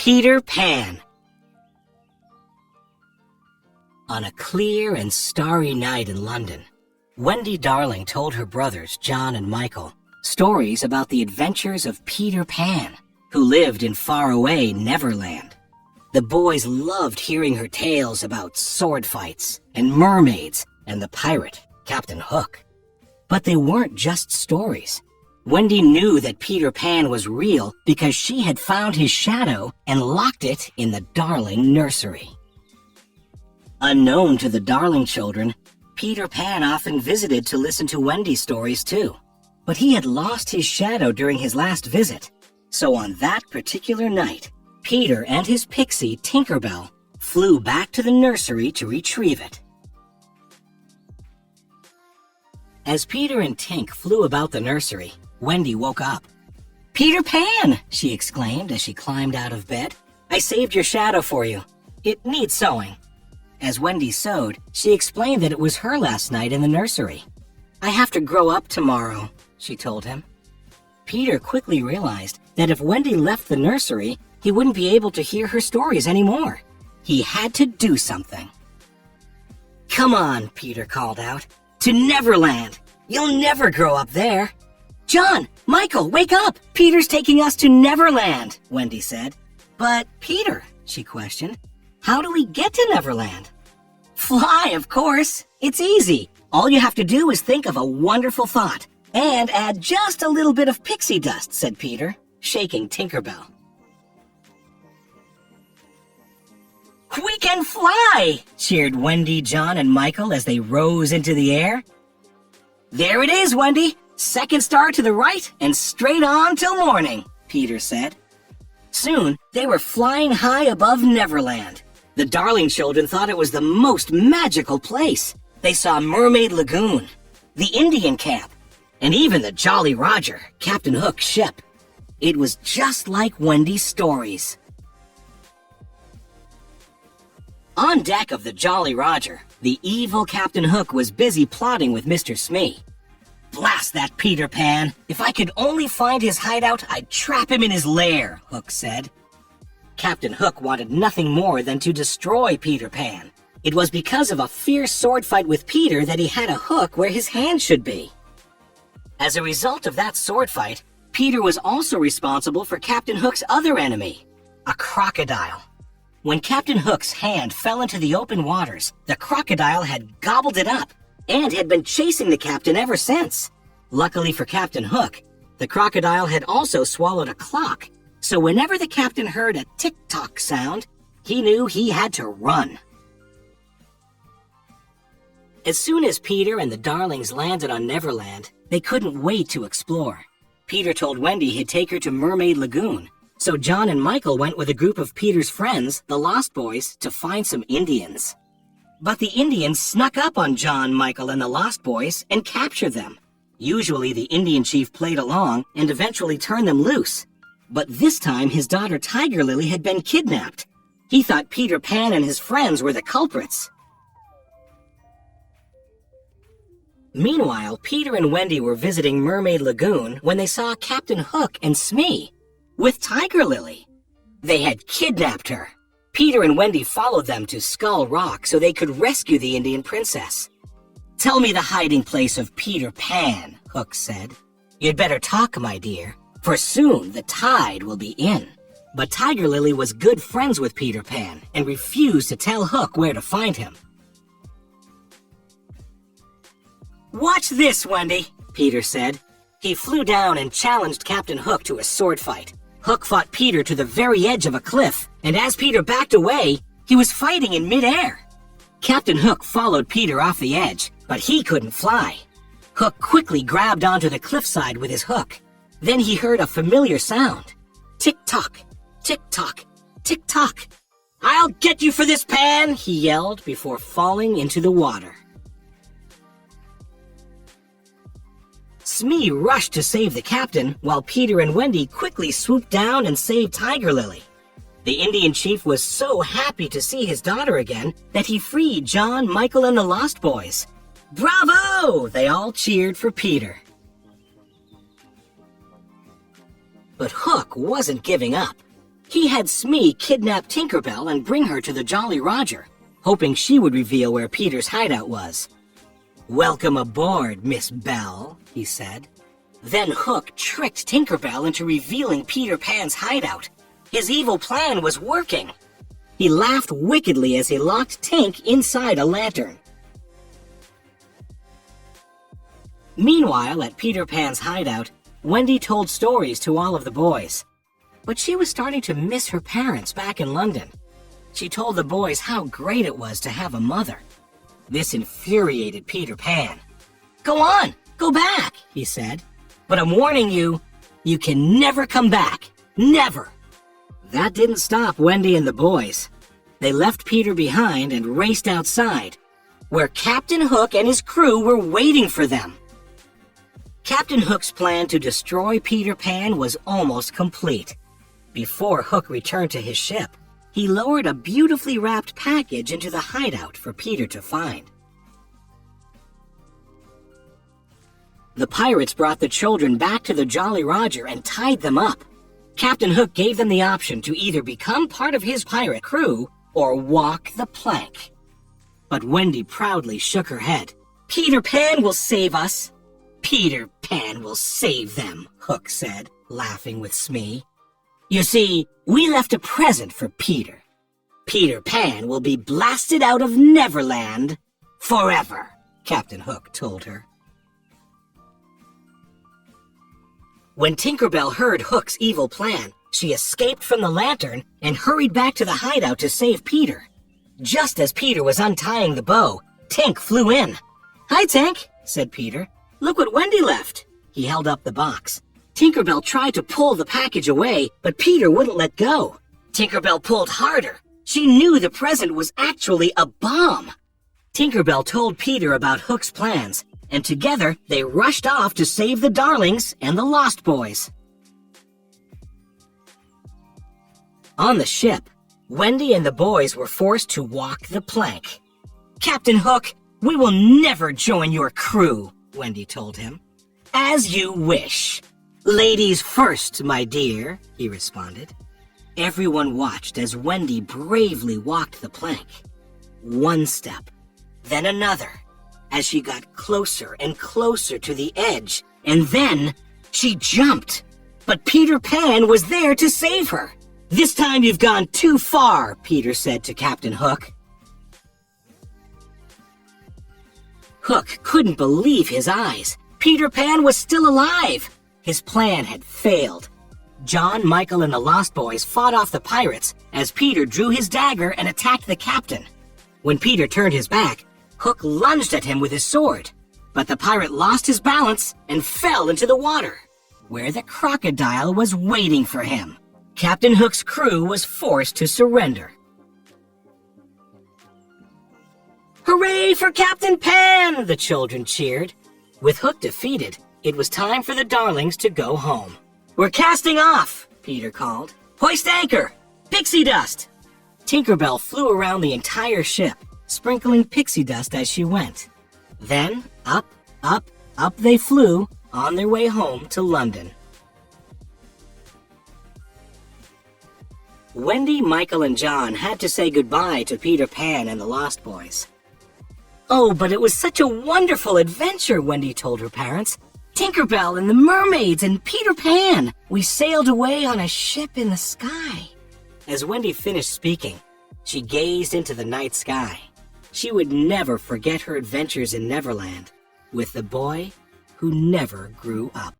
Peter Pan. On a clear and starry night in London, Wendy Darling told her brothers, John and Michael, stories about the adventures of Peter Pan, who lived in faraway Neverland. The boys loved hearing her tales about sword fights and mermaids and the pirate, Captain Hook. But they weren't just stories. Wendy knew that Peter Pan was real because she had found his shadow and locked it in the Darling nursery. Unknown to the Darling children, Peter Pan often visited to listen to Wendy's stories too. But he had lost his shadow during his last visit. So on that particular night, Peter and his pixie, Tinker Bell, flew back to the nursery to retrieve it. As Peter and Tink flew about the nursery, Wendy woke up. "Peter Pan!" she exclaimed as she climbed out of bed. "I saved your shadow for you. It needs sewing." As Wendy sewed, she explained that it was her last night in the nursery. "I have to grow up tomorrow," she told him. Peter quickly realized that if Wendy left the nursery, he wouldn't be able to hear her stories anymore. He had to do something. "Come on," Peter called out. "To Neverland! You'll never grow up there." "John, Michael, wake up! Peter's taking us to Neverland," Wendy said. "But, Peter," she questioned, "how do we get to Neverland?" "Fly, of course. It's easy. All you have to do is think of a wonderful thought and add just a little bit of pixie dust," said Peter, shaking Tinker Bell. "We can fly!" cheered Wendy, John, and Michael as they rose into the air. "There it is, Wendy. Second star to the right and straight on till morning," Peter said. Soon, they were flying high above Neverland. The Darling children thought it was the most magical place. They saw Mermaid Lagoon, the Indian camp, and even the Jolly Roger, Captain Hook's ship. It was just like Wendy's stories. On deck of the Jolly Roger, the evil Captain Hook was busy plotting with Mr. Smee. "Blast that Peter Pan! If I could only find his hideout, I'd trap him in his lair," Hook said. Captain Hook wanted nothing more than to destroy Peter Pan. It was because of a fierce sword fight with Peter that he had a hook where his hand should be. As a result of that sword fight, Peter was also responsible for Captain Hook's other enemy, a crocodile. When Captain Hook's hand fell into the open waters, the crocodile had gobbled it up and had been chasing the captain ever since. Luckily for Captain Hook, the crocodile had also swallowed a clock, so whenever the captain heard a tick-tock sound, he knew he had to run. As soon as Peter and the Darlings landed on Neverland, they couldn't wait to explore. Peter told Wendy he'd take her to Mermaid Lagoon, so John and Michael went with a group of Peter's friends, the Lost Boys, to find some Indians. But the Indians snuck up on John, Michael, and the Lost Boys and captured them. Usually the Indian chief played along and eventually turned them loose. But this time his daughter Tiger Lily had been kidnapped. He thought Peter Pan and his friends were the culprits. Meanwhile, Peter and Wendy were visiting Mermaid Lagoon when they saw Captain Hook and Smee with Tiger Lily. They had kidnapped her. Peter and Wendy followed them to Skull Rock so they could rescue the Indian princess. "Tell me the hiding place of Peter Pan," Hook said. "You'd better talk, my dear, for soon the tide will be in." But Tiger Lily was good friends with Peter Pan and refused to tell Hook where to find him. "Watch this, Wendy," Peter said. He flew down and challenged Captain Hook to a sword fight. Hook fought Peter to the very edge of a cliff, and as Peter backed away, he was fighting in midair. Captain Hook followed Peter off the edge, but he couldn't fly. Hook quickly grabbed onto the cliffside with his hook. Then he heard a familiar sound. Tick-tock, tick-tock, tick-tock. "I'll get you for this, Pan!" he yelled before falling into the water. Smee rushed to save the captain, while Peter and Wendy quickly swooped down and saved Tiger Lily. The Indian chief was so happy to see his daughter again that he freed John, Michael, and the Lost Boys. "Bravo!" They all cheered for Peter. But Hook wasn't giving up. He had Smee kidnap Tinker Bell and bring her to the Jolly Roger, hoping she would reveal where Peter's hideout was. "Welcome aboard, Miss Bell," he said. Then Hook tricked Tinker Bell into revealing Peter Pan's hideout. His evil plan was working. He laughed wickedly as he locked Tink inside a lantern. Meanwhile, at Peter Pan's hideout, Wendy told stories to all of the boys. But she was starting to miss her parents back in London. She told the boys how great it was to have a mother. This infuriated Peter Pan. "Go on, go back," he said. "But I'm warning you, you can never come back. Never." That didn't stop Wendy and the boys. They left Peter behind and raced outside, where Captain Hook and his crew were waiting for them. Captain Hook's plan to destroy Peter Pan was almost complete. Before Hook returned to his ship, he lowered a beautifully wrapped package into the hideout for Peter to find. The pirates brought the children back to the Jolly Roger and tied them up. Captain Hook gave them the option to either become part of his pirate crew or walk the plank. But Wendy proudly shook her head. "Peter Pan will save us." "Peter Pan will save them," Hook said, laughing with Smee. "You see, we left a present for Peter. Peter Pan will be blasted out of Neverland forever," Captain Hook told her. When Tinker Bell heard Hook's evil plan, she escaped from the lantern and hurried back to the hideout to save Peter. Just as Peter was untying the bow, Tink flew in. "Hi, Tink," said Peter. "Look what Wendy left." He held up the box. Tinker Bell tried to pull the package away, but Peter wouldn't let go. Tinker Bell pulled harder. She knew the present was actually a bomb. Tinker Bell told Peter about Hook's plans, and together they rushed off to save the Darlings and the Lost Boys. On the ship, Wendy and the boys were forced to walk the plank. "Captain Hook, we will never join your crew," Wendy told him. "As you wish. Ladies first, my dear," he responded. Everyone watched as Wendy bravely walked the plank. One step, then another, as she got closer and closer to the edge, and then she jumped. But Peter Pan was there to save her. "This time you've gone too far," Peter said to Captain Hook. Hook couldn't believe his eyes. Peter Pan was still alive. His plan had failed. John, Michael, and the Lost Boys fought off the pirates as Peter drew his dagger and attacked the captain. When Peter turned his back, Hook lunged at him with his sword, but the pirate lost his balance and fell into the water, where the crocodile was waiting for him. Captain Hook's crew was forced to surrender. "Hooray for Captain Pan!" the children cheered. With Hook defeated, it was time for the Darlings to go home. "We're casting off," Peter called. "Hoist anchor! Pixie dust!" Tinker Bell flew around the entire ship, sprinkling pixie dust as she went. Then, up, up, up they flew on their way home to London. Wendy, Michael, and John had to say goodbye to Peter Pan and the Lost Boys. "Oh, but it was such a wonderful adventure," Wendy told her parents. "Tinker Bell and the mermaids and Peter Pan. We sailed away on a ship in the sky." As Wendy finished speaking, she gazed into the night sky. She would never forget her adventures in Neverland with the boy who never grew up.